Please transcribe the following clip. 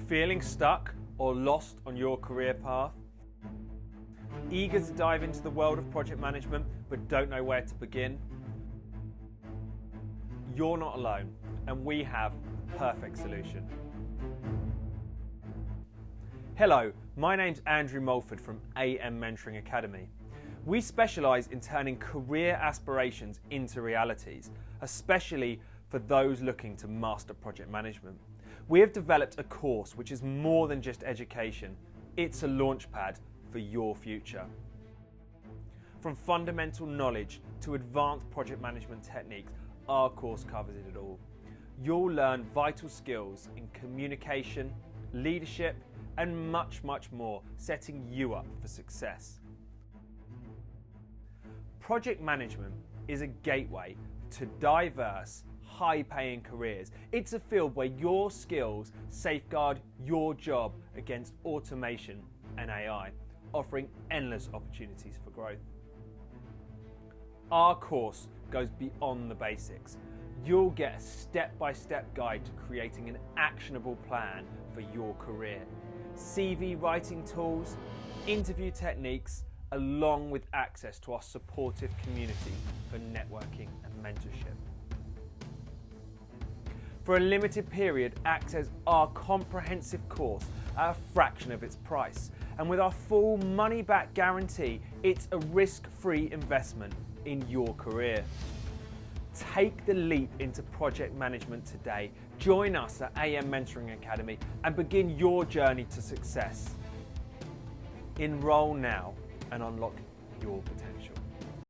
Feeling stuck or lost on your career path? Eager to dive into the world of project management but don't know where to begin? You're not alone, and we have the perfect solution. Hello, my name's Andrew Mulford from AM Mentoring Academy. We specialise in turning career aspirations into realities, especially for those looking to master project management. We have developed a course which is more than just education. It's a launchpad for your future. From fundamental knowledge to advanced project management techniques, our course covers it all. You'll learn vital skills in communication, leadership, and much more, setting you up for success. Project management is a gateway to diverse, high-paying careers. It's a field where your skills safeguard your job against automation and AI, offering endless opportunities for growth. Our course goes beyond the basics. You'll get a step-by-step guide to creating an actionable plan for your career, CV writing tools, interview techniques, along with access to our supportive community for networking and mentorship. For a limited period, access our comprehensive course at a fraction of its price. And with our full money-back guarantee, it's a risk-free investment in your career. Take the leap into project management today. Join us at AM Mentoring Academy and begin your journey to success. Enroll now and unlock your potential.